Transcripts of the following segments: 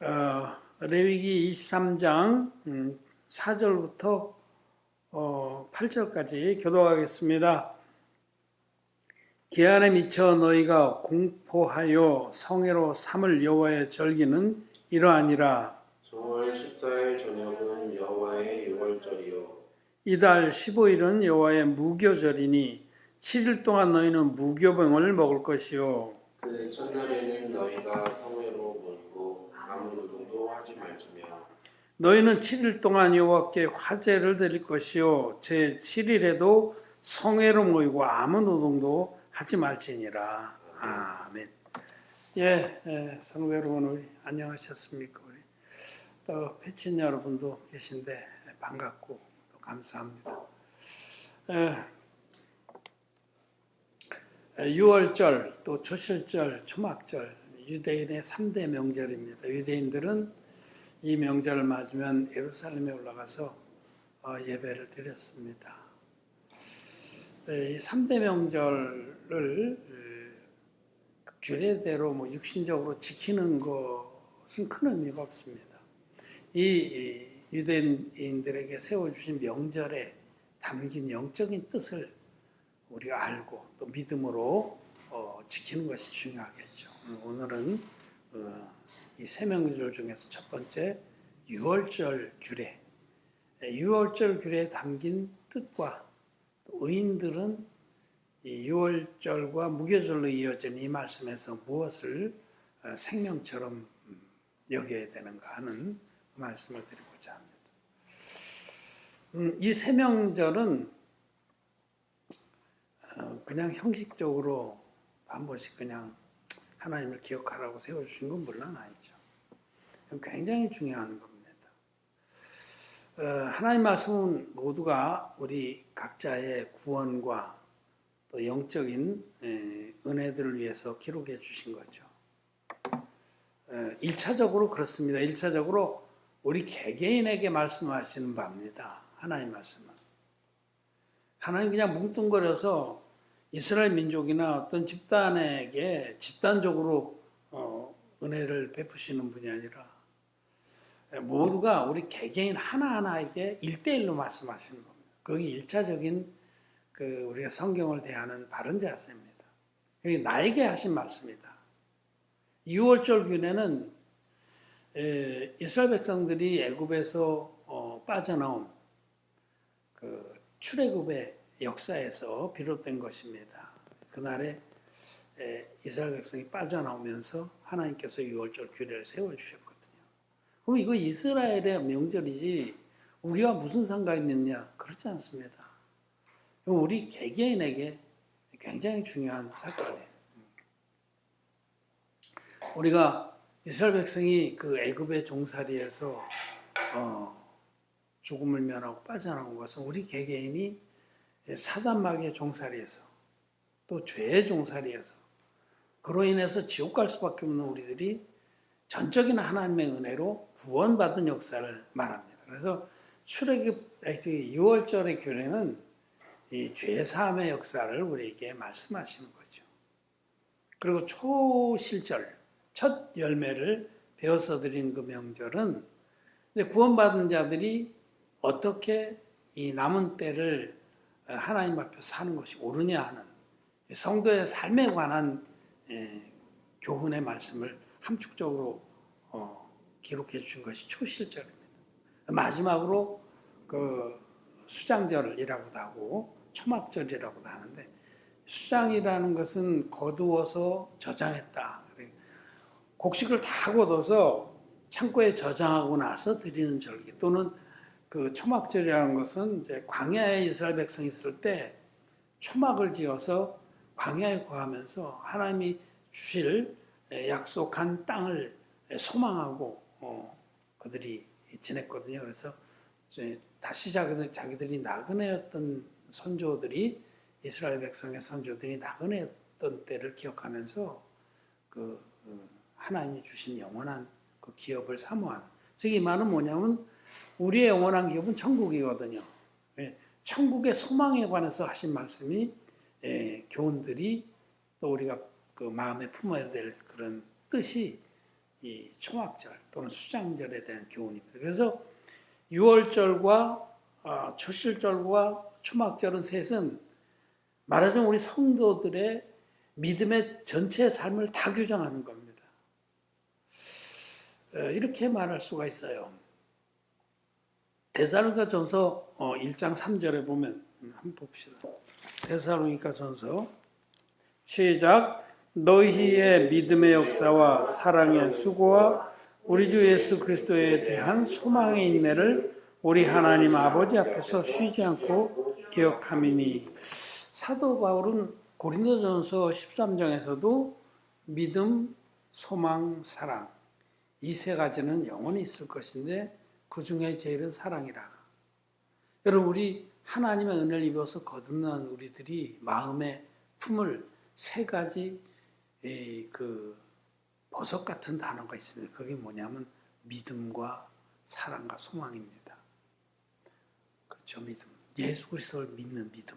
레위기 23장 4절부터 8절까지 교독하겠습니다. 기한에 미쳐 너희가 공포하여 성회로 삼을 여호와의 절기는 이러하니라. 정월 14일 저녁은 여호와의 유월절이요 이달 15일은 여호와의 무교절이니 7일 동안 너희는 무교병을 먹을 것이요 그 첫날에는 너희가 성회로 모이고 아무 노동도 하지 말지며 너희는 7일 동안 여호와께 화제를 드릴 것이요 제 7일에도 성회로 모이고 아무 노동도 하지 말지니라. 아멘. 성도 여러분, 우리 안녕하셨습니까? 우리 또 패친 여러분도 계신데 반갑고 또 감사합니다. 6월절, 또 초실절, 초막절, 유대인의 3대 명절입니다. 유대인들은 이 명절을 맞으면 예루살렘에 올라가서 예배를 드렸습니다. 이 3대 명절을 규례대로 육신적으로 지키는 것은 큰 의미가 없습니다. 이 유대인들에게 세워주신 명절에 담긴 영적인 뜻을 우리가 알고 또 믿음으로 지키는 것이 중요하겠죠. 오늘은 이 세 명절 중에서 첫 번째 유월절 규례, 유월절 규례에 담긴 뜻과 의인들은 이 유월절과 무교절로 이어진 이 말씀에서 무엇을 생명처럼 여겨야 되는가 하는 말씀을 드리고자 합니다. 이 세 명절은 그냥 형식적으로 한 번씩 그냥 하나님을 기억하라고 세워주신 건 물론 아니죠. 굉장히 중요한 겁니다. 하나님 말씀은 모두가 우리 각자의 구원과 또 영적인 은혜들을 위해서 기록해 주신 거죠. 1차적으로 그렇습니다. 1차적으로 우리 개개인에게 말씀하시는 바입니다. 하나님 말씀은. 하나님 그냥 뭉뚱거려서 이스라엘 민족이나 어떤 집단에게 집단적으로 은혜를 베푸시는 분이 아니라 모두가 우리 개개인 하나하나에게 1대1로 말씀하시는 겁니다. 그게 1차적인 우리가 성경을 대하는 바른 자세입니다. 그게 나에게 하신 말씀이다. 6월절 규례는 이스라엘 백성들이 애굽에서 빠져나온 출애굽의 역사에서 비롯된 것입니다. 그날에 이스라엘 백성이 빠져나오면서 하나님께서 6월절 규례를 세워주셨거든요. 그럼 이거 이스라엘의 명절이지 우리와 무슨 상관이 있느냐? 그렇지 않습니다. 우리 개개인에게 굉장히 중요한 사건이에요. 우리가 이스라엘 백성이 그 애굽의 종살이에서 죽음을 면하고 빠져나온 것은 우리 개개인이 사단마귀의 종살이에서 또 죄의 종살이에서 그로 인해서 지옥 갈 수밖에 없는 우리들이 전적인 하나님의 은혜로 구원받은 역사를 말합니다. 그래서 출애굽 6월절의 규례는 이 죄사함의 역사를 우리에게 말씀하시는 거죠. 그리고 초실절, 첫 열매를 베어서 드린 그 명절은 구원받은 자들이 어떻게 이 남은 때를 하나님 앞에 사는 것이 옳으냐 하는 성도의 삶에 관한 교훈의 말씀을 함축적으로 기록해 주신 것이 초실절입니다. 마지막으로 그 수장절이라고도 하고 초막절이라고도 하는데 수장이라는 것은 거두어서 저장했다. 곡식을 다 걷어서 창고에 저장하고 나서 드리는 절기 또는 그 초막절이라는 것은 이제 광야에 이스라엘 백성이 있을 때 초막을 지어서 광야에 거하면서 하나님이 주실 약속한 땅을 소망하고 그들이 지냈거든요. 그래서 다시 자기들이 나그네였던 선조들이 이스라엘 백성의 선조들이 나그네였던 때를 기억하면서 하나님이 주신 영원한 그 기업을 사모하는. 즉 이 말은 뭐냐면 우리의 영원한 기업은 천국이거든요. 천국의 소망에 관해서 하신 말씀이 교훈들이 또 우리가 그 마음에 품어야 될 그런 뜻이 이 초막절 또는 수장절에 대한 교훈입니다. 그래서 유월절과 초실절과 초막절은 셋은 말하자면 우리 성도들의 믿음의 전체 삶을 다 규정하는 겁니다. 이렇게 말할 수가 있어요. 데살로니가전서 1장 3절에 보면 한번 봅시다. 데살로니가전서 시작. 너희의 믿음의 역사와 사랑의 수고와 우리 주 예수 그리스도에 대한 소망의 인내를 우리 하나님 아버지 앞에서 쉬지 않고 기억함이니. 사도 바울은 고린도전서 13장에서도 믿음, 소망, 사랑 이 세 가지는 영원히 있을 것인데 그 중에 제일은 사랑이라. 여러분, 우리 하나님의 은혜를 입어서 거듭난 우리들이 마음에 품을 세 가지 그 보석 같은 단어가 있습니다. 그게 뭐냐면 믿음과 사랑과 소망입니다. 그렇죠, 믿음. 예수 그리스도를 믿는 믿음.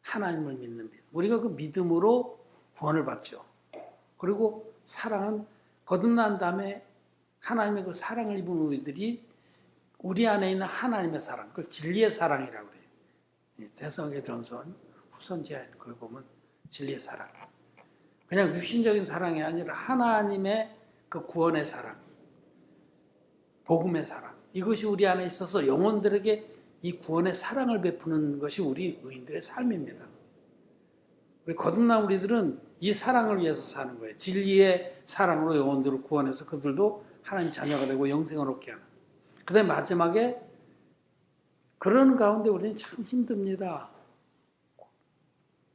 하나님을 믿는 믿음. 우리가 그 믿음으로 구원을 받죠. 그리고 사랑은 거듭난 다음에 하나님의 그 사랑을 입은 우리들이 우리 안에 있는 하나님의 사랑, 그걸 진리의 사랑이라고 그래요. 데살로니가전서 후선지에 그걸 보면 진리의 사랑. 그냥 육신적인 사랑이 아니라 하나님의 그 구원의 사랑, 복음의 사랑. 이것이 우리 안에 있어서 영혼들에게 이 구원의 사랑을 베푸는 것이 우리 의인들의 삶입니다. 우리 거듭난 우리들은 이 사랑을 위해서 사는 거예요. 진리의 사랑으로 영혼들을 구원해서 그들도 하나님 자녀가 되고 영생을 얻게 하는. 그 다음에 마지막에 그런 가운데 우리는 참 힘듭니다.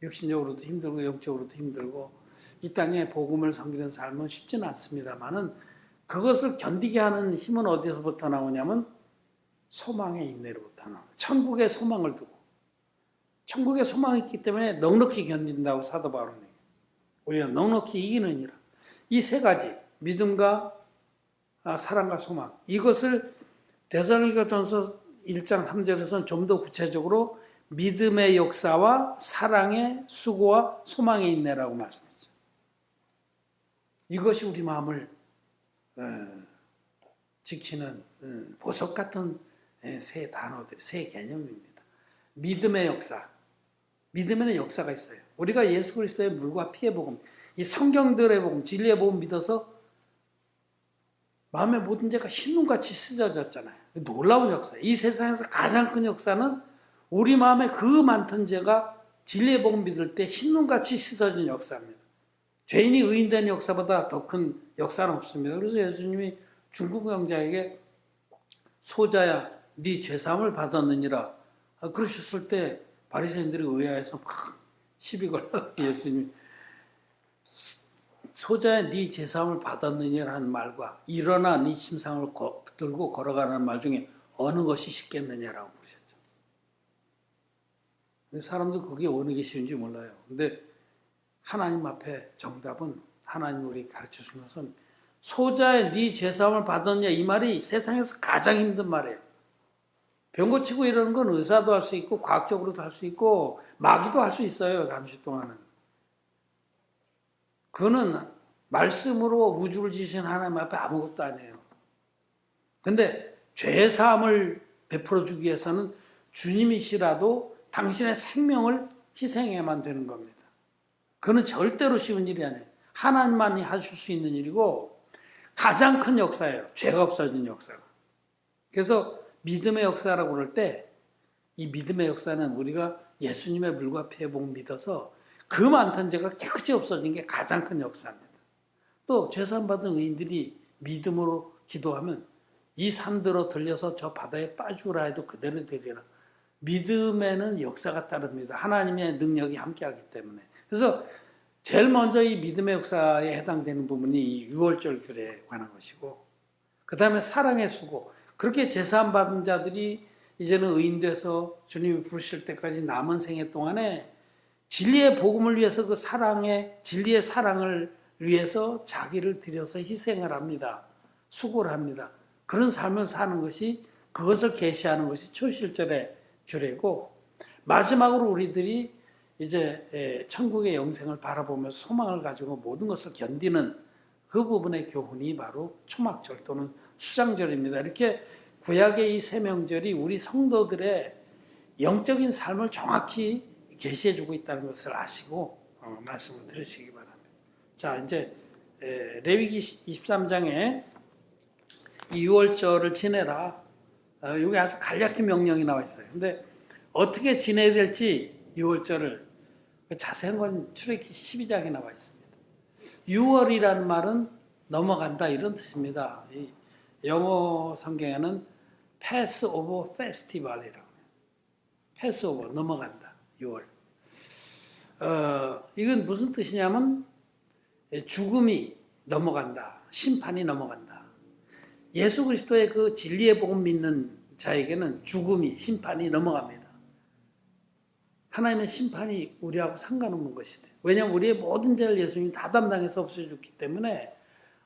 육신적으로도 힘들고 영적으로도 힘들고 이 땅에 복음을 섬기는 삶은 쉽지는 않습니다만은 그것을 견디게 하는 힘은 어디서부터 나오냐면 소망의 인내로부터 나옵니다. 천국의 소망을 두고 천국의 소망이 있기 때문에 넉넉히 견딘다고 사도 바울은 얘기해요. 우리가 넉넉히 이기느니라. 이 세 가지 믿음과 사랑과 소망 이것을 데살로니가전서 1장 3절에서는 좀 더 구체적으로 믿음의 역사와 사랑의 수고와 소망의 인내라고 말씀했죠. 이것이 우리 마음을 지키는 보석 같은 세 단어들, 세 개념입니다. 믿음의 역사. 믿음에는 역사가 있어요. 우리가 예수 그리스도의 물과 피의 복음, 이 성경들의 복음, 진리의 복음 믿어서 마음의 모든 죄가 흰눈같이 씻어졌잖아요. 놀라운 역사예요. 이 세상에서 가장 큰 역사는 우리 마음에 그 많던 죄가 진리의 복음 믿을 때 흰눈같이 씻어진 역사입니다. 죄인이 의인된 역사보다 더 큰 역사는 없습니다. 그래서 예수님이 중국 영자에게 소자야 네 죄사함을 받았느니라 그러셨을 때 바리새인들이 의아해서 막 시비 걸러 예수님이 소자야 네 죄사함을 받았느냐라는 말과 일어나 네 침상을 들고 걸어가라는 말 중에 어느 것이 쉽겠느냐라고 물으셨죠. 사람들 그게 어느 게 쉬운지 몰라요. 근데 하나님 앞에 정답은 하나님 우리 가르쳐 주는 것은 소자의 네 죄사함을 받았냐 이 말이 세상에서 가장 힘든 말이에요. 병 고치고 이러는 건 의사도 할 수 있고 과학적으로도 할 수 있고 마귀도 할 수 있어요. 잠시 동안은. 그거는 말씀으로 우주를 지으신 하나님 앞에 아무것도 아니에요. 근데 죄사함을 베풀어 주기 위해서는 주님이시라도 당신의 생명을 희생해야만 되는 겁니다. 그건 절대로 쉬운 일이 아니에요. 하나님만이 하실 수 있는 일이고 가장 큰 역사예요. 죄가 없어진 역사가. 그래서 믿음의 역사라고 그럴 때 이 믿음의 역사는 우리가 예수님의 물과 피의 복음 믿어서 그 많던 죄가 깨끗이 없어진 게 가장 큰 역사입니다. 또 죄사함 받은 의인들이 믿음으로 기도하면 이 산들어 들려서 저 바다에 빠지라 해도 그대로 되리라. 믿음에는 역사가 따릅니다. 하나님의 능력이 함께하기 때문에. 그래서 제일 먼저 이 믿음의 역사에 해당되는 부분이 이 유월절 규례에 관한 것이고 그 다음에 사랑의 수고. 그렇게 제사함 받은 자들이 이제는 의인 돼서 주님이 부르실 때까지 남은 생애 동안에 진리의 복음을 위해서 그 사랑의 진리의 사랑을 위해서 자기를 들여서 희생을 합니다. 수고를 합니다. 그런 삶을 사는 것이 그것을 계시하는 것이 초실절의 규례고 마지막으로 우리들이 이제 천국의 영생을 바라보면서 소망을 가지고 모든 것을 견디는 그 부분의 교훈이 바로 초막절 또는 수장절입니다. 이렇게 구약의 이 세 명절이 우리 성도들의 영적인 삶을 정확히 계시해주고 있다는 것을 아시고 말씀을 들으시기 바랍니다. 자, 이제 레위기 23장에 이 6월절을 지내라. 여기 아주 간략히 명령이 나와 있어요. 근데 어떻게 지내야 될지 6월절을 자세한 건 출애굽기 12장에 나와 있습니다. 6월이라는 말은 넘어간다 이런 뜻입니다. 이 영어 성경에는 Passover Festival이라고 해요. Passover 넘어간다. 6월. 이건 무슨 뜻이냐면 죽음이 넘어간다. 심판이 넘어간다. 예수 그리스도의 그 진리의 복음 믿는 자에게는 죽음이 심판이 넘어갑니다. 하나님의 심판이 우리하고 상관없는 것이다. 왜냐하면 우리의 모든 죄를 예수님이 다 담당해서 없애줬기 때문에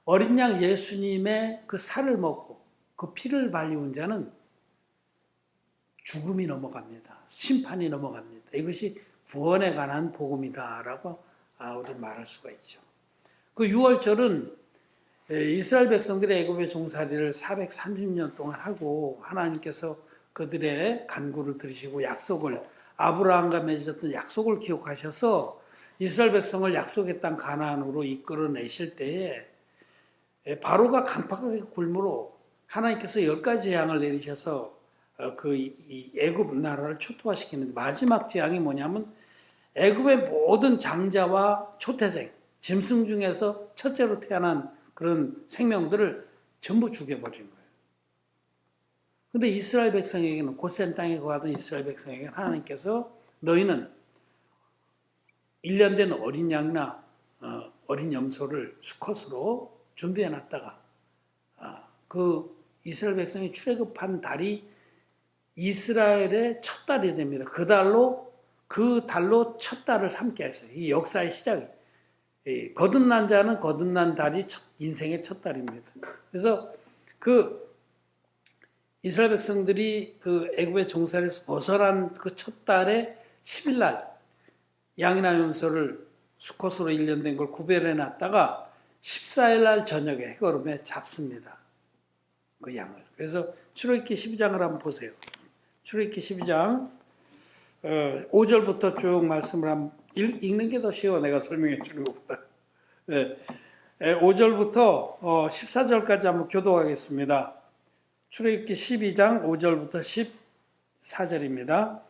어린 양 예수님의 그 살을 먹고 그 피를 발리운 자는 죽음이 넘어갑니다. 심판이 넘어갑니다. 이것이 구원에 관한 복음이다라고 우리 말할 수가 있죠. 그 6월절은 이스라엘 백성들의 애굽의 종살이를 430년 동안 하고 하나님께서 그들의 간구를 들으시고 약속을 아브라함과 맺으셨던 약속을 기억하셔서 이스라엘 백성을 약속의 땅 가나안으로 이끌어내실 때에 바로가 강팍하게 굶으로 하나님께서 10가지 재앙을 내리셔서 그 애굽 나라를 초토화시키는데 마지막 재앙이 뭐냐면 애굽의 모든 장자와 초태생, 짐승 중에서 첫째로 태어난 그런 생명들을 전부 죽여버리는 거예요. 근데 이스라엘 백성에게는 고센 땅에 거하던 이스라엘 백성에게는 하나님께서 너희는 1년 된 어린 양이나 어린 염소를 수컷으로 준비해놨다가 그 이스라엘 백성이 출애굽한 달이 이스라엘의 첫 달이 됩니다. 그 달로 첫 달을 삼게 했어요. 이 역사의 시작이. 거듭난 자는 거듭난 달이 인생의 첫 달입니다. 그래서 그 이스라엘 백성들이 그 애굽의 종살이에서 벗어난 그 첫 달의 10일 날 양이나 염소를 수컷으로 1년 된 걸 구별해 놨다가 14일 날 저녁에 해거름에 잡습니다. 그 양을. 그래서 출애굽기 12장을 한번 보세요. 출애굽기 12장 5절부터 쭉 말씀을 한번 읽는 게 더 쉬워. 내가 설명해 주는 것보다. 네. 5절부터 14절까지 한번 교도하겠습니다. 출애굽기 12장 5절부터 14절입니다.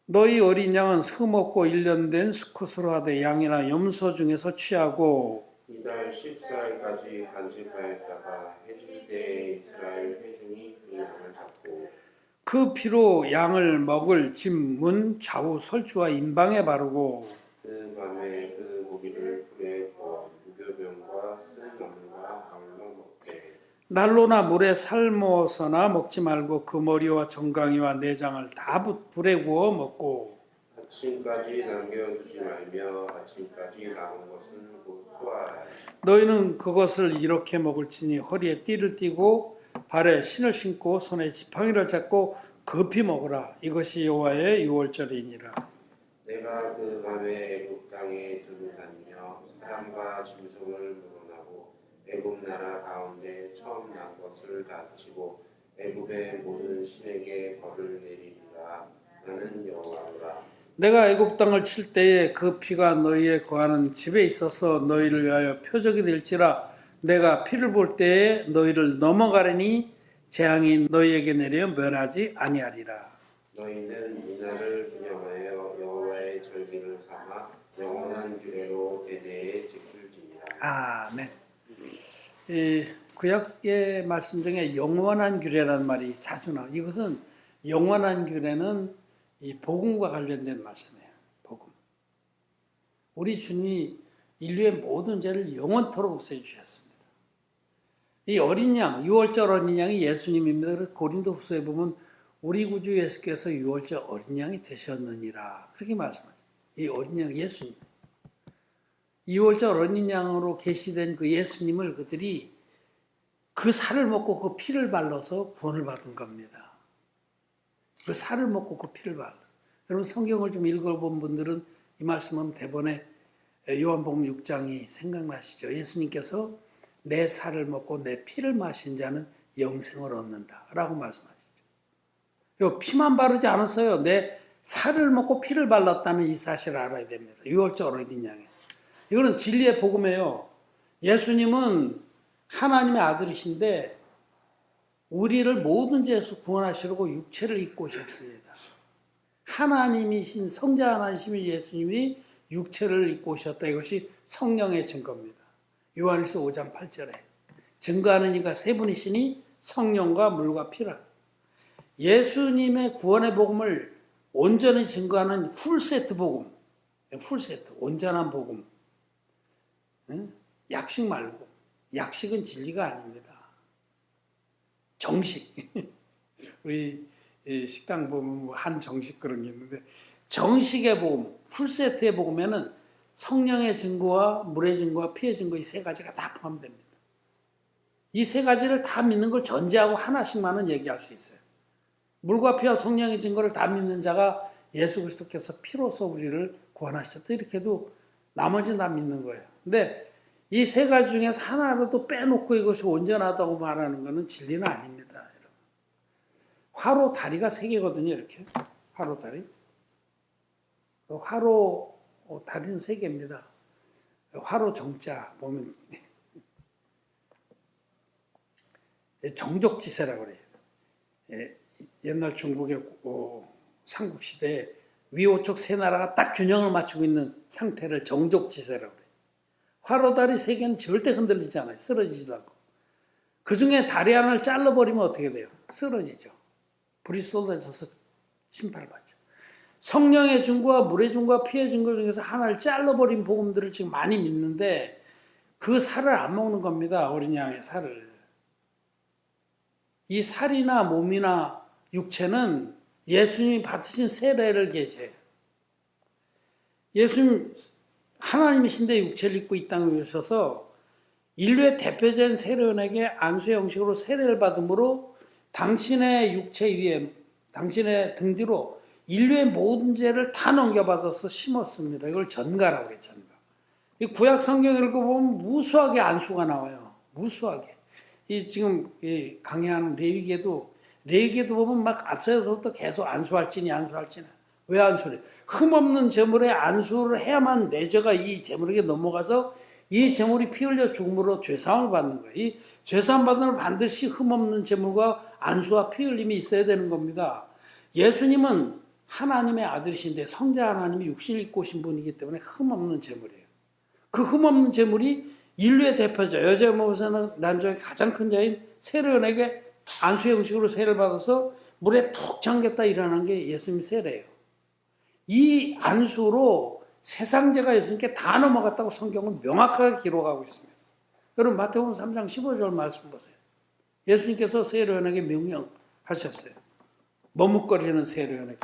너희 어린 양은 수먹고 1년 된 수컷으로 하되 양이나 염소 중에서 취하고 이달 14일까지 간직하였다가 해줄 때에 이스라엘 회중이 그 양을 잡고 그 피로 양을 먹을 집 문 좌우 설주와 인방에 바르고 그 밤에 그 고기를 불에 구워 무교병과 쓴 나물과 아울러 먹되 난로나 물에 삶아서나 먹지 말고 그 머리와 정강이와 내장을 다 불에 구워 먹고 아침까지 남겨두지 말며 아침까지 남은 것은 곧 소화하라. 너희는 그것을 이렇게 먹을지니 허리에 띠를 띠고 발에 신을 신고 손에 지팡이를 잡고 급히 먹으라. 이것이 여호와의 유월절이니라. 내가 그 밤에 애굽 땅에 들고 다니며 사람과 짐승을 물어나고 애굽 나라 가운데 처음 난 것을 다스리고 애굽의 모든 신에게 벌을 내리리라. 나는 여호와라. 내가 애굽 땅을 칠 때에 그 피가 너희의 거하는 집에 있어서 너희를 위하여 표적이 될지라. 내가 피를 볼 때에 너희를 넘어가려니 재앙이 너희에게 내려 면하지 아니하리라. 너희는 이날을 기념하여 여호와의 절기를 삼아 영원한 규례로 대대에 지킬지니라. 아멘. 이 구약의 말씀 중에 영원한 규례라는 말이 자주 나와요. 이것은 영원한 규례는 이 복음과 관련된 말씀이에요. 복음. 우리 주님이 인류의 모든 죄를 영원토록 없애주셨습니다. 이 어린 양, 6월절 어린 양이 예수님입니다. 그래서 고린도후서에 보면 우리 구주 예수께서 6월절 어린 양이 되셨느니라. 그렇게 말씀하죠. 이 어린 양 예수님. 2월절 어린 양으로 계시된 그 예수님을 그들이 그 살을 먹고 그 피를 발라서 구원을 받은 겁니다. 그 살을 먹고 그 피를 발라. 여러분 성경을 좀 읽어본 분들은 이 말씀은 대번에 요한복음 6장이 생각나시죠? 예수님께서 내 살을 먹고 내 피를 마신 자는 영생을 얻는다라고 말씀하시죠. 요 피만 바르지 않았어요. 내 살을 먹고 피를 발랐다는 이 사실을 알아야 됩니다. 6월절 어린 양에. 이거는 진리의 복음이에요. 예수님은 하나님의 아들이신데 우리를 모든 죄에서 구원하시려고 육체를 입고 오셨습니다. 하나님이신 성자 하나님이신 예수님이 육체를 입고 오셨다. 이것이 성령의 증거입니다. 요한일서 5장 8절에 증거하는 이가 세 분이시니 성령과 물과 피라. 예수님의 구원의 복음을 온전히 증거하는 풀세트 복음, 풀세트, 온전한 복음. 약식 말고, 약식은 진리가 아닙니다. 정식. 우리 식당 보면 한 정식 그런 게 있는데, 정식의 복음, 풀세트의 복음에는 성령의 증거와 물의 증거와 피의 증거 이 세 가지가 다 포함됩니다. 이 세 가지를 다 믿는 걸 전제하고 하나씩만은 얘기할 수 있어요. 물과 피와 성령의 증거를 다 믿는 자가 예수 그리스도께서 피로써 우리를 구원하셨다. 이렇게 해도 나머지는 다 믿는 거예요. 근데 이 세 가지 중에서 하나라도 빼놓고 이것이 온전하다고 말하는 것은 진리는 아닙니다. 여러분. 화로 다리가 세 개거든요. 이렇게 화로 다리. 화로 다리는 세 개입니다. 화로 정자 보면 정족지세라고 그래요. 옛날 중국의 삼국시대에 위오촉 세 나라가 딱 균형을 맞추고 있는 상태를 정족지세라고 그래요. 화로다리 세 개는 절대 흔들리지 않아요. 쓰러지지도 않고. 그 중에 다리 하나를 잘라버리면 어떻게 돼요? 쓰러지죠. 불이 쏟아져서 심판을 받죠. 성령의 증거와 물의 증거와 피의 증거 중에서 하나를 잘라버린 복음들을 지금 많이 믿는데 그 살을 안 먹는 겁니다. 어린 양의 살을. 이 살이나 몸이나 육체는 예수님이 받으신 세례를 계시해요. 예수님 하나님이신데 육체를 입고 이 땅에 오셔서 인류의 대표적인 세례원에게 안수의 형식으로 세례를 받음으로 당신의 육체 위에 당신의 등 뒤로 인류의 모든 죄를 다 넘겨받아서 심었습니다. 이걸 전가라고 그래요. 전가. 이 구약 성경 읽어보면 무수하게 안수가 나와요. 무수하게. 이 지금 강의하는 레위기에도 보면 막 앞서서부터 계속 안수할지니. 왜 안수를? 흠없는 제물에 안수를 해야만 내 죄가 이 제물에게 넘어가서 이 제물이 피 흘려 죽음으로 죄사함을 받는 거예요. 이 죄사함 받는 걸 반드시 흠없는 제물과 안수와 피 흘림이 있어야 되는 겁니다. 예수님은 하나님의 아들이신데 성자 하나님이 육신을 입고 오신 분이기 때문에 흠없는 제물이에요. 그 흠없는 제물이 인류의 대표자, 여자 몸에서는 난중에 가장 큰 자인 세례원에게 안수의 형식으로 세례를 받아서 물에 푹 잠겼다 일어난 게 예수님 세례예요. 이 안수로 세상 죄가 예수님께 다 넘어갔다고 성경은 명확하게 기록하고 있습니다. 여러분 마태복음 3장 15절 말씀 보세요. 예수님께서 세례원에게 명령하셨어요. 머뭇거리는 세례원에게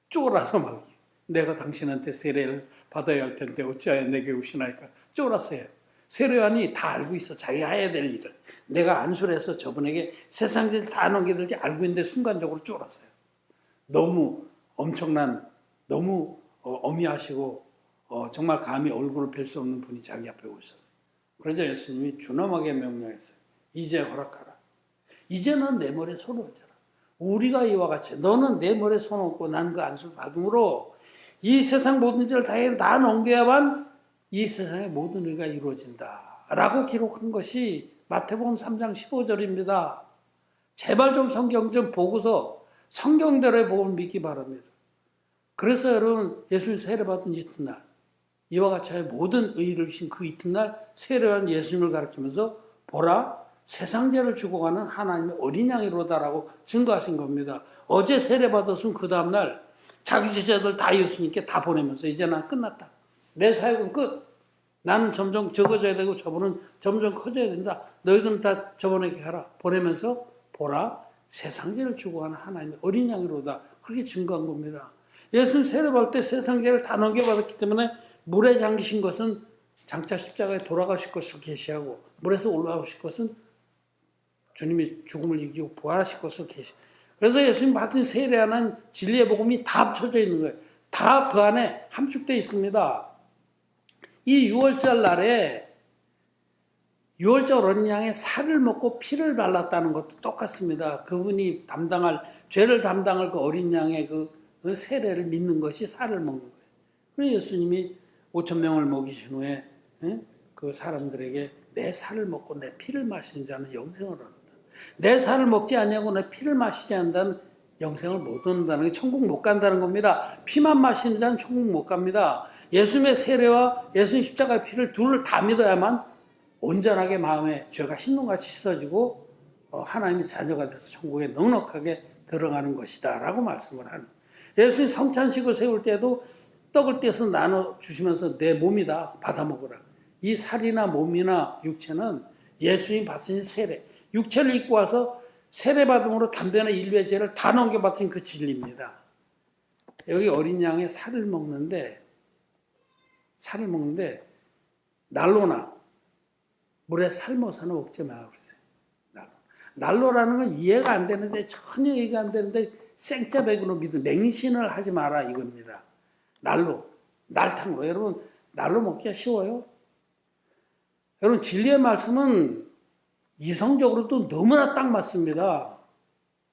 쫄아서 막 내가 당신한테 세례를 받아야 할 텐데 어찌하여 내게 오시나이까 쫄았어요. 세례원이 다 알고 있어. 자기가 해야 될 일을. 내가 안수를 해서 저분에게 세상 죄를 다 넘겨들지 알고 있는데 순간적으로 쫄았어요. 너무 엄청난, 너무 어미하시고 정말 감히 얼굴을 뵐 수 없는 분이 자기 앞에 오셨어요. 그러자 예수님이 준엄하게 명령했어요. 이제 허락하라. 이제는 내 머리에 손을 얹어라. 우리가 이와 같이 너는 내 머리에 손을 얹고 난 그 안수를 받음으로 이 세상 모든 죄를 다 넘겨야만 이 세상의 모든 의가 이루어진다 라고 기록한 것이 마태복음 3장 15절입니다. 제발 좀 성경 좀 보고서 성경대로의 복음을 믿기 바랍니다. 그래서 여러분 예수님 세례받은 이튿날 이와 같이 모든 의를 주신 그 이튿날 세례한 예수님을 가르치면서 보라 세상 죄를 주고 가는 하나님의 어린 양이로다라고 증거하신 겁니다. 어제 세례받았으면 그 다음날 자기 제자들 다 예수님께 다 보내면서 이제 난 끝났다. 내 사역은 끝. 나는 점점 적어져야 되고 저분은 점점 커져야 된다. 너희들은 다 저분에게 하라. 보내면서 보라 세상 죄를 주고 가는 하나님의 어린 양이로다. 그렇게 증거한 겁니다. 예수님 세례받을 때 세상 죄를 다 넘겨받았기 때문에 물에 잠기신 것은 장차 십자가에 돌아가실 것을 계시하고 물에서 올라오실 것은 주님이 죽음을 이기고 부활하실 것을 계시하고 그래서 예수님 받은 세례하는 진리의 복음이 다 합쳐져 있는 거예요. 다 그 안에 함축되어 있습니다. 이 6월절 날에 6월절 어린 양의 살을 먹고 피를 발랐다는 것도 똑같습니다. 그분이 죄를 담당할 그 어린 양의 그 세례를 믿는 것이 살을 먹는 거예요. 그래서 예수님이 5천 명을 먹이신 후에 그 사람들에게 내 살을 먹고 내 피를 마시는 자는 영생을 얻는다. 내 살을 먹지 않냐고 내 피를 마시지 않는다는 영생을 못 얻는다는 게 천국 못 간다는 겁니다. 피만 마시는 자는 천국 못 갑니다. 예수님의 세례와 예수님 십자가의 피를 둘을 다 믿어야만 온전하게 마음에 죄가 흰눈같이 씻어지고 하나님의 자녀가 돼서 천국에 넉넉하게 들어가는 것이다 라고 말씀을 하는. 예수님 성찬식을 세울 때도 떡을 떼서 나눠 주시면서 내 몸이다 받아 먹으라. 이 살이나 몸이나 육체는 예수님 받으신 세례, 육체를 입고 와서 세례받음으로 담대한 인류의 죄를 다 넘겨받으신 그 진리입니다. 여기 어린 양의 살을 먹는데 난로나 물에 삶아서는 먹지 말라고 그랬어요. 난로라는 건 이해가 안 되는데, 전혀 이해가 안 되는데 생짜배기로 믿어 맹신을 하지 마라 이겁니다. 날탕으로. 여러분 날로 먹기가 쉬워요? 여러분 진리의 말씀은 이성적으로도 너무나 딱 맞습니다.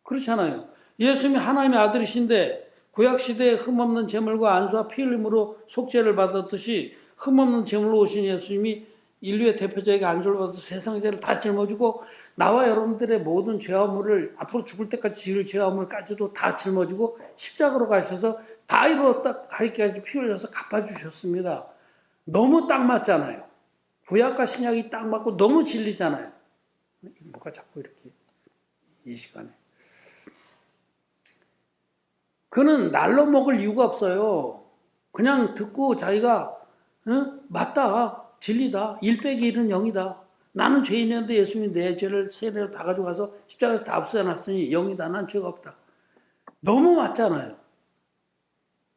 그렇잖아요. 예수님이 하나님의 아들이신데 구약시대에 흠없는 제물과 안수와 피 흘림으로 속죄를 받았듯이 흠없는 제물로 오신 예수님이 인류의 대표자에게 안수를 받아서 세상의 죄를 다 짊어지고 나와 여러분들의 모든 죄화물을 앞으로 죽을 때까지 지을 죄화물까지도 다 짊어지고 십자가로 가셔서 다 이루었다 하기까지 피 흘려서 갚아주셨습니다. 너무 딱 맞잖아요. 구약과 신약이 딱 맞고 너무 진리잖아요. 뭐가 자꾸 이렇게 이 시간에. 그는 날로 먹을 이유가 없어요. 그냥 듣고 자기가 맞다. 진리다. 1 빼기 1은 0이다. 나는 죄인이었는데 예수님이 내 죄를 세례로 다 가져가서 십자가에서 다 없애놨으니 0이다. 난 죄가 없다. 너무 맞잖아요.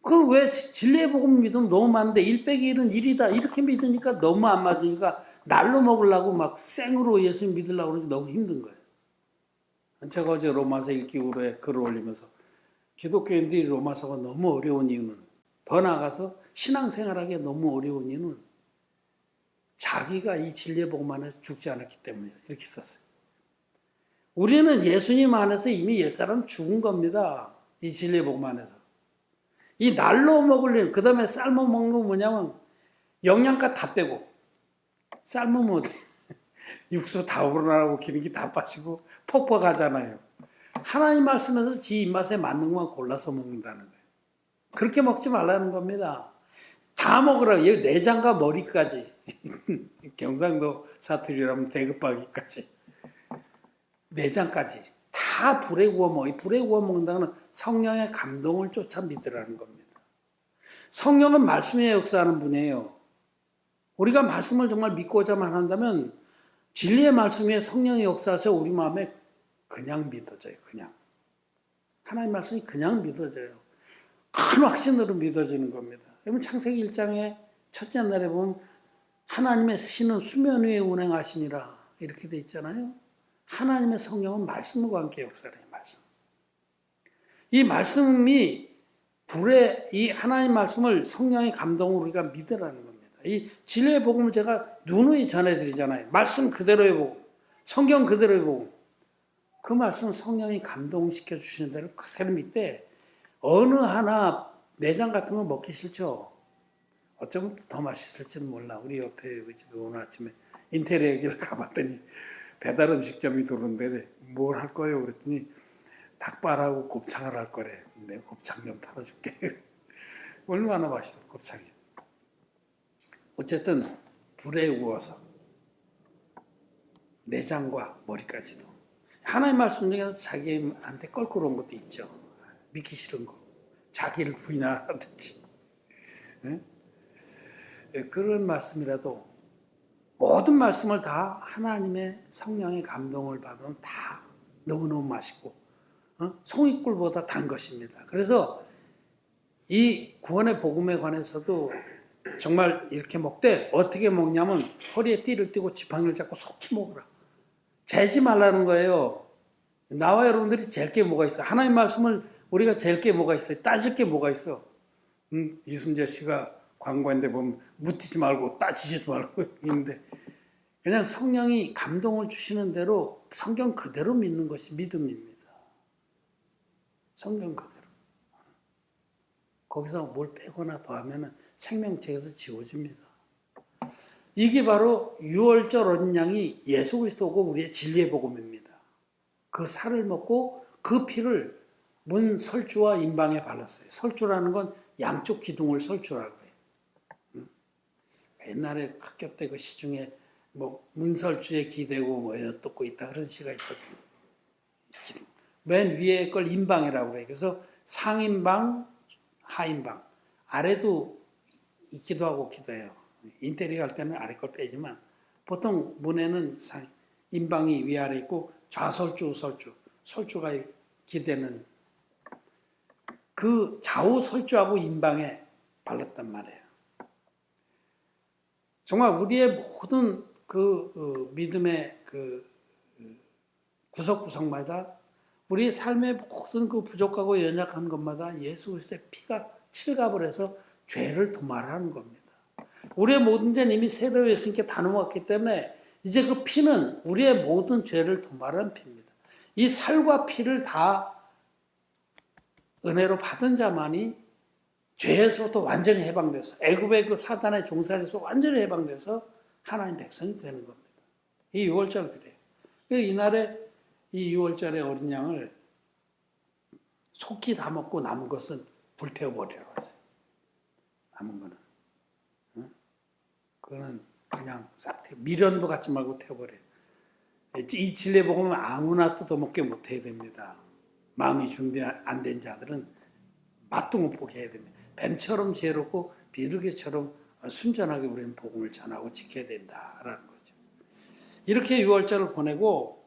그 왜 진리의 복음 믿으면 너무 많은데 1 빼기 1은 1이다. 이렇게 믿으니까 너무 안 맞으니까 날로 먹으려고 막 생으로 예수님 믿으려고 그러니까 너무 힘든 거예요. 제가 어제 로마서 읽기 후에 글을 올리면서 기독교인들이 로마서가 너무 어려운 이유는, 더 나아가서 신앙생활하기에 너무 어려운 이유는 자기가 이 진리의 복음 안에서 죽지 않았기 때문이다. 이렇게 썼어요. 우리는 예수님 안에서 이미 옛사람 죽은 겁니다. 이 진리의 복음 안에서. 이 날로 먹을, 그 다음에 삶아 먹는 건 뭐냐면 영양가 다 빼고 삶으면 육수 다 우러나고 기름기 다 빠지고 퍽퍽하잖아요. 하나님 말씀에서 지 입맛에 맞는 것만 골라서 먹는다는 거예요. 그렇게 먹지 말라는 겁니다. 다 먹으라고. 내장과 머리까지. 경상도 사투리라면 대급박이까지. 내장까지. 다 불에 구워 먹어요. 불에 구워 먹는다는 성령의 감동을 쫓아 믿으라는 겁니다. 성령은 말씀의 역사하는 분이에요. 우리가 말씀을 정말 믿고자만 한다면 진리의 말씀에 성령의 역사에서 우리 마음에 그냥 믿어져요. 그냥. 하나님 말씀이 그냥 믿어져요. 큰 확신으로 믿어지는 겁니다. 여러분 창세기 1장의 첫째 날에 보면 하나님의 신은 수면 위에 운행하시니라 이렇게 돼 있잖아요. 하나님의 성령은 말씀과 함께 역사를 해요. 말씀. 이 말씀이 이 하나님 말씀을 성령의 감동으로 우리가 믿으라는 겁니다. 이 진리의 복음을 제가 누누이 전해드리잖아요. 말씀 그대로의 복음, 성경 그대로의 복음. 그 말씀은 성령이 감동시켜 주시는 대로 그대로 믿되 어느 하나 내장 같은 거 먹기 싫죠. 어쩌면 더 맛있을지는 몰라. 우리 옆에 집에 오늘 아침에 인테리어 얘기를 가봤더니 배달 음식점이 들어오는데 뭘 할 거예요? 그랬더니 닭발하고 곱창을 할 거래. 내가 곱창 좀 팔아줄게. 얼마나 맛있어 곱창이. 어쨌든 불에 구워서 내장과 머리까지도. 하나님 말씀 중에서 자기한테 껄끄러운 것도 있죠. 믿기 싫은 거. 자기를 부인하든지. 그런 말씀이라도 모든 말씀을 다 하나님의 성령의 감동을 받으면 다 너무너무 맛있고 송이꿀보다 단 것입니다. 그래서 이 구원의 복음에 관해서도 정말 이렇게 먹되 어떻게 먹냐면 허리에 띠를 띠고 지팡이를 잡고 속히 먹으라. 재지 말라는 거예요. 나와 여러분들이 잴 게 뭐가 있어? 하나님 말씀을 우리가 잴 게 뭐가 있어요? 따질 게 뭐가 있어? 이순재 씨가 광고인데 보면 묻히지 말고 따지지도 말고 있는데 그냥 성령이 감동을 주시는 대로 성경 그대로 믿는 것이 믿음입니다. 성경 그대로. 거기서 뭘 빼거나 더하면 생명책에서 지워집니다. 이게 바로 유월절 어린 양이 예수 그리스도고 우리의 진리의 복음입니다. 그 살을 먹고 그 피를 문 설주와 임방에 발랐어요. 설주라는 건 양쪽 기둥을 설주라고 해요. 옛날에 학교 때 그 시중에 뭐 문설주에 기대고 뭐 엿듣고 있다 그런 시가 있었죠. 맨 위에 걸 임방이라고 그래요. 그래서 상임방, 하임방. 아래도 있기도 하고 없기도 해요. 인테리어 할 때는 아래 걸 빼지만 보통 문에는 임방이 위아래 있고 좌설주, 우설주, 설주가 기대는 그 좌우 설주하고 임방에 발랐단 말이에요. 정말 우리의 모든 그 믿음의 그 구석구석마다 우리 삶의 모든 그 부족하고 연약한 것마다 예수 그리스도의 피가 칠갑을 해서 죄를 도말하는 겁니다. 우리의 모든 죄는 이미 세례로 예수님께 다 넘어갔기 때문에 이제 그 피는 우리의 모든 죄를 도말하는 피입니다. 이 살과 피를 다 은혜로 받은 자만이 죄에서부터 완전히 해방돼서 애굽의 그 사단의 종살이에서 완전히 해방돼서 하나님 백성이 되는 겁니다. 이 유월절 그래요. 이날에 이 유월절의 어린 양을 속히 다 먹고 남은 것은 불태워버리라고 하세요. 남은 거는. 그거는 그냥 싹 미련도 갖지 말고 태워버려요. 이 진리의 복음은 아무나 뜯어먹게 못해야 됩니다. 마음이 준비 안 된 자들은 맛도 못 보게 해야 됩니다. 뱀처럼 지혜롭고 비둘기처럼 순전하게 우리는 복음을 전하고 지켜야 된다라는 거죠. 이렇게 유월절을 보내고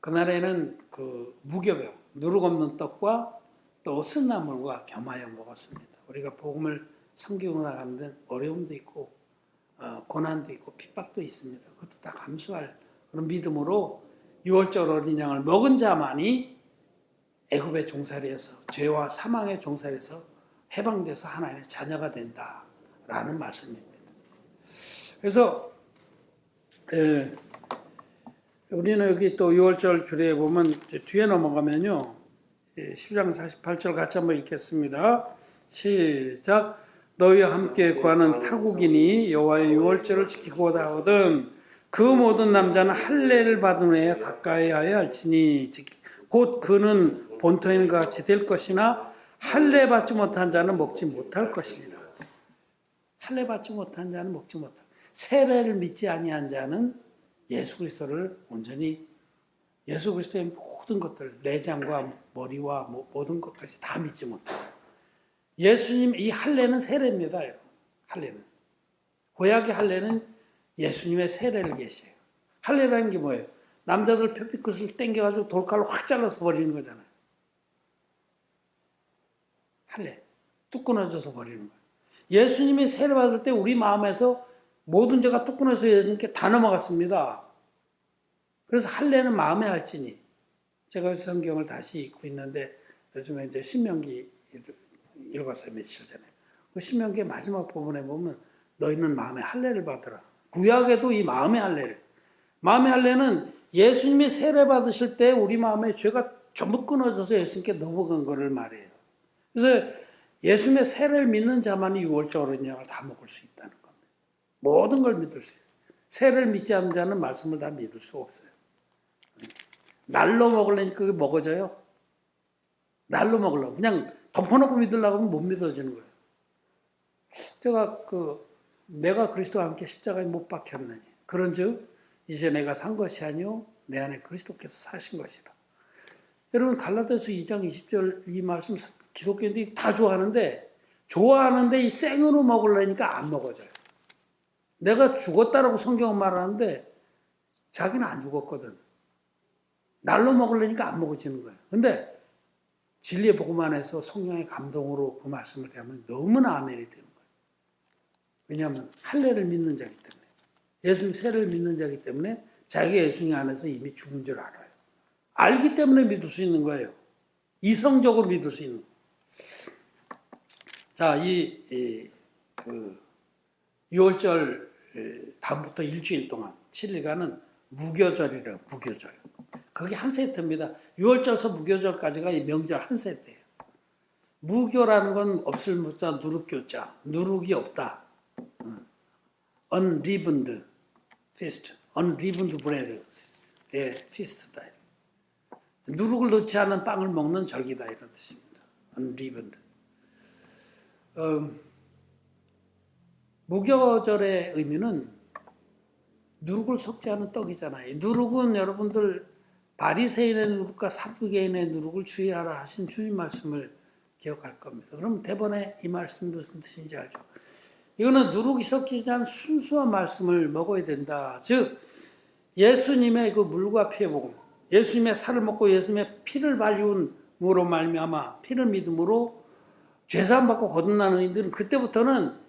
그날에는 그 무교병, 누룩 없는 떡과 또 쓴나물과 겸하여 먹었습니다. 우리가 복음을 섬기고 나가는 데는 어려움도 있고 고난도 있고 핍박도 있습니다. 그것도 다 감수할 그런 믿음으로 유월절 어린 양을 먹은 자만이 애굽의 종살이에서 죄와 사망의 종살이에서 해방돼서 하나님의 자녀가 된다라는 말씀입니다. 그래서 우리는 여기 또 유월절 규례에 보면 뒤에 넘어가면요 10장 48절 같이 한번 읽겠습니다. 시작. 너희와 함께 구하는 타국이니 여호와의 유월절을 지키고 나오든 그 모든 남자는 할례를 받은 후에 가까이 하여야 할지니 곧 그는 본토인과 같이 될 것이나 할례 받지 못한 자는 먹지 못할 것이니라. 할례 받지 못한 자는 먹지 못할. 세례를 믿지 아니한 자는 예수 그리스도를 온전히 예수 그리스도의 모든 것들 내장과 머리와 모든 것까지 다 믿지 못해요. 예수님 이 할례는 세례입니다. 할례는 구약의 할례는 예수님의 세례를 계셔요. 할례라는 게 뭐예요? 남자들 표피끝을 당겨가지고 돌칼로 확 잘라서 버리는 거잖아요. 할례 뚝 끊어져서 버리는 거예요. 예수님이 세례 받을 때 우리 마음에서 모든 죄가 뚝 끊어서 예수님께 다 넘어갔습니다. 그래서 할례는 마음의 할지니 제가 성경을 다시 읽고 있는데 요즘에 이제 신명기 읽었어요. 며칠 전에. 그 신명기의 마지막 부분에 보면 너희는 마음의 할례를 받으라. 구약에도 이 마음의 할례를. 마음의 할례는 예수님이 세례 받으실 때 우리 마음의 죄가 전부 끊어져서 예수님께 넘어간 거를 말해요. 그래서 예수님의 세례를 믿는 자만이 유월절 어린 양을 다 먹을 수 있다는 겁니다. 모든 걸 믿을 수 있어요. 세례를 믿지 않는 자는 말씀을 다 믿을 수 없어요. 날로 먹으려니까 그게 먹어져요. 날로 먹으려고. 그냥 덮어놓고 믿으려고 하면 못 믿어지는 거예요. 제가 내가 그리스도와 함께 십자가에 못 박혔느니 그런즉 이제 내가 산 것이 아니요 내 안에 그리스도께서 사신 것이라. 여러분 갈라디아서 2장 20절 이 말씀 기독교인들이 다 좋아하는데 이 생으로 먹으려니까 안 먹어져요. 내가 죽었다라고 성경은 말하는데 자기는 안 죽었거든. 날로 먹으려니까 안 먹어지는 거예요. 근데 진리의 복음 안에서 성령의 감동으로 그 말씀을 대하면 너무나 아멘이 되는 거예요. 왜냐하면 할례를 믿는 자이기 때문에 예수님 세례를 믿는 자이기 때문에 자기가 예수님 안에서 이미 죽은 줄 알아요. 알기 때문에 믿을 수 있는 거예요. 이성적으로 믿을 수 있는 거예요. 자, 이 그 6월절 다음부터 일주일 동안 7일간은 무교절이래요. 무교절. 그게 한 세트입니다. 6월절에서 무교절까지가 이 명절 한 세트예요. 무교라는 건 없을 무자 누룩교자. 누룩이 없다. unleavened feast. unleavened bread의 feast다. 누룩을 넣지 않은 빵을 먹는 절기다 이런 뜻입니다. unleavened. 무교절의 의미는 누룩을 섞지 않은 떡이잖아요. 누룩은 여러분들 바리새인의 누룩과 사두개인의 누룩을 주의하라 하신 주님 말씀을 기억할 겁니다. 그럼 대번에 이 말씀 무슨 뜻인지 알죠? 이거는 누룩이 섞이지 않은 순수한 말씀을 먹어야 된다. 즉 예수님의 그 물과 피의 복음, 예수님의 살을 먹고 예수님의 피를 발리움으로 말미암아 피를 믿음으로 죄사함 받고 거듭나는 이들은 그때부터는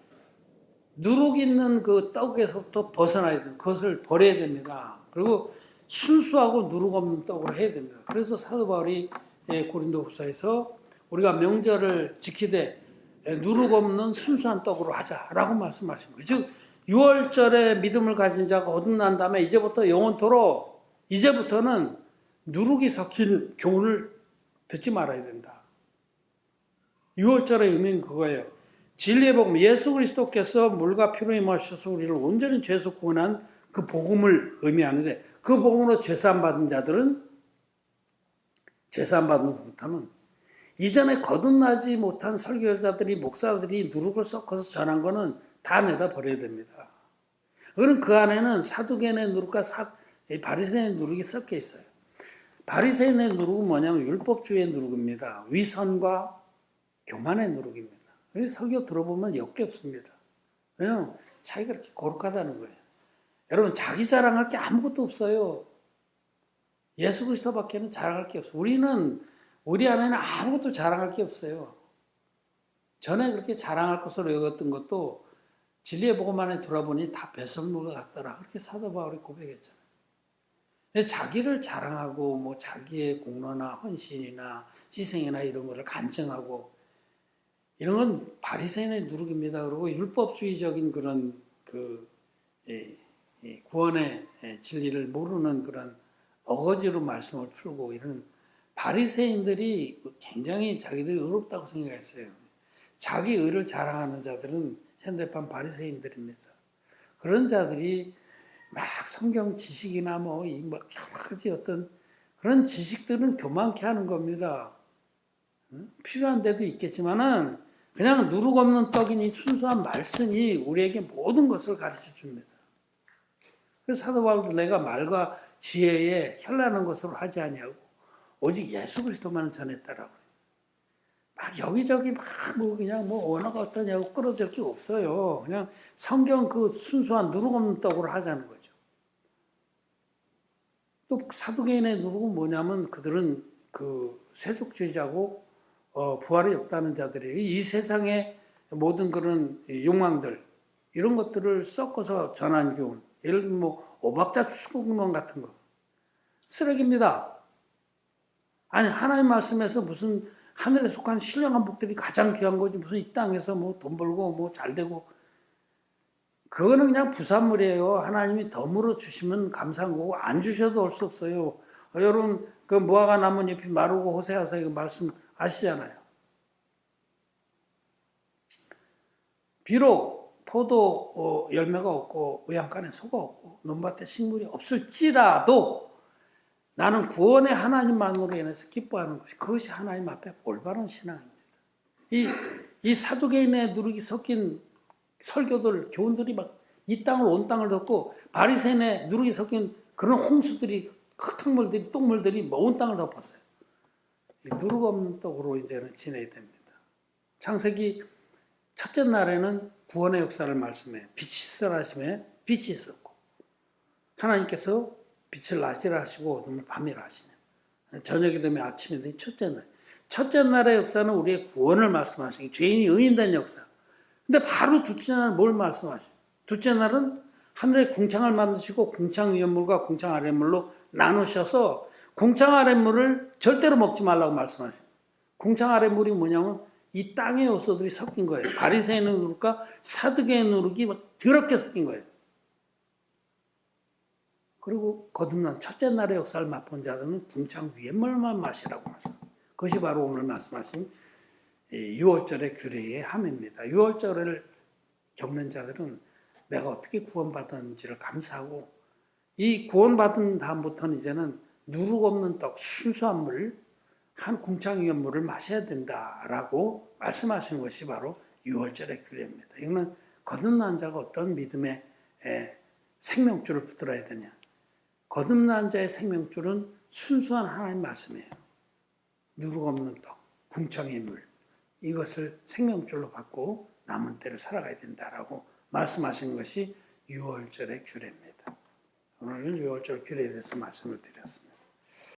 누룩 있는 그 떡에서부터 벗어나야 됩니다. 그것을 버려야 됩니다. 그리고 순수하고 누룩 없는 떡으로 해야 됩니다. 그래서 사도 바울이 고린도후서에서 우리가 명절을 지키되 누룩 없는 순수한 떡으로 하자라고 말씀하신 거예요. 즉 6월절에 믿음을 가진 자가 거듭난 다음에 이제부터 영원토록 이제부터는 누룩이 섞인 교훈을 듣지 말아야 된다. 6월절의 의미는 그거예요. 진리의 복음, 예수 그리스도께서 물과 피로 임하셔서 우리를 온전히 죄에서 구원한 그 복음을 의미하는데 그 복음으로 죄사함 받은 자들은 죄사함 받은 것부터는 이전에 거듭나지 못한 설교자들이 목사들이 누룩을 섞어서 전한 거는 다 내다 버려야 됩니다. 그럼 그 안에는 사두개인의 누룩과 바리새인의 누룩이 섞여 있어요. 바리새인의 누룩은 뭐냐면 율법주의의 누룩입니다. 위선과 교만의 누룩입니다. 설교 들어보면 역겹습니다. 왜냐하면 자기가 그렇게 거룩하다는 거예요. 여러분 자기 자랑할 게 아무것도 없어요. 예수 그리스도밖에는 자랑할 게 없어요. 우리 안에는 아무것도 자랑할 게 없어요. 전에 그렇게 자랑할 것으로 여겼던 것도 진리의 복음 안에 들어보니 다 배설물과 같더라. 그렇게 사도 바울이 고백했잖아요. 자기를 자랑하고 뭐 자기의 공로나 헌신이나 희생이나 이런 거를 간증하고 이런 건 바리새인의 누룩입니다. 그리고 율법주의적인 그런 구원의 진리를 모르는 그런 어거지로 말씀을 풀고 이런 바리새인들이 굉장히 자기들이 의롭다고 생각했어요. 자기 의를 자랑하는 자들은 현대판 바리새인들입니다. 그런 자들이 막 성경 지식이나 뭐 여러 가지 어떤 그런 지식들은 교만케 하는 겁니다. 필요한 데도 있겠지만은 그냥 누룩 없는 떡인 이 순수한 말씀이 우리에게 모든 것을 가르쳐 줍니다. 그래서 사도 바울도 내가 말과 지혜에 현란한 것으로 하지 아니하고 오직 예수 그리스도만 전했다라고. 막 여기저기 그냥 언어가 어떠냐고 끌어들 게 없어요. 그냥 성경 그 순수한 누룩 없는 떡으로 하자는 거죠. 또 사두개인의 누룩은 뭐냐면 그들은 그 세속주의자고 부활이 없다는 자들이 이 세상의 모든 그런 욕망들 이런 것들을 섞어서 전한 교훈, 예를 들면 오박자 추구론 같은 거 쓰레기입니다. 아니 하나님 말씀에서 무슨 하늘에 속한 신령한 복들이 가장 귀한 거지 무슨 이 땅에서 돈 벌고 잘 되고 그거는 그냥 부산물이에요. 하나님이 덤으로 주시면 감사한 거고 안 주셔도 올 수 없어요. 여러분 그 무화과 나뭇잎이 마르고 호세아서 이거 말씀 아시잖아요. 비록 포도 열매가 없고 의향간에 소가 없고 논밭에 식물이 없을지라도 나는 구원의 하나님만으로 인해서 기뻐하는 것이 그것이 하나님 앞에 올바른 신앙입니다. 이 사두개인의 누룩이 섞인 설교들 교훈들이 막 이 땅을 온 땅을 덮고 바리새인의 누룩이 섞인 그런 홍수들이 흙탕물들이 똥물들이 온 땅을 덮었어요. 누룩 없는 떡으로 이제는 지내야 됩니다. 창세기 첫째 날에는 구원의 역사를 말씀해 빛이 있으라심에 빛이 있었고 하나님께서 빛을 낮이라 하시고 어둠을 밤이라 하시냐. 저녁이 되면 아침이 되니 첫째 날. 첫째 날의 역사는 우리의 구원을 말씀하시고 죄인이 의인된 역사. 근데 바로 둘째 날 뭘 말씀하시죠? 둘째 날은 하늘에 궁창을 만드시고 궁창 위에 물과 궁창 아래 물로 나누셔서 궁창 아래 물을 절대로 먹지 말라고 말씀하셔요. 궁창 아래 물이 뭐냐면 이 땅의 요소들이 섞인 거예요. 바리새인의 누룩과 사두개의 누룩이 막 더럽게 섞인 거예요. 그리고 거듭난 첫째 날의 역사를 맛본 자들은 궁창 위에 물만 마시라고 말씀. 그것이 바로 오늘 말씀하신 6월절의 규례의 함입니다. 6월절을 겪는 자들은 내가 어떻게 구원받았는지를 감사하고 이 구원받은 다음부터는 이제는 누룩 없는 떡, 순수한 물, 한 궁창 위의 물을 마셔야 된다라고 말씀하시는 것이 바로 6월절의 규례입니다. 이거는 거듭난 자가 어떤 믿음의 생명줄을 붙들어야 되냐. 거듭난 자의 생명줄은 순수한 하나님 말씀이에요. 누룩 없는 떡, 궁창의 물. 이것을 생명줄로 받고 남은 때를 살아가야 된다라고 말씀하시는 것이 6월절의 규례입니다. 오늘은 6월절 규례에 대해서 말씀을 드렸습니다.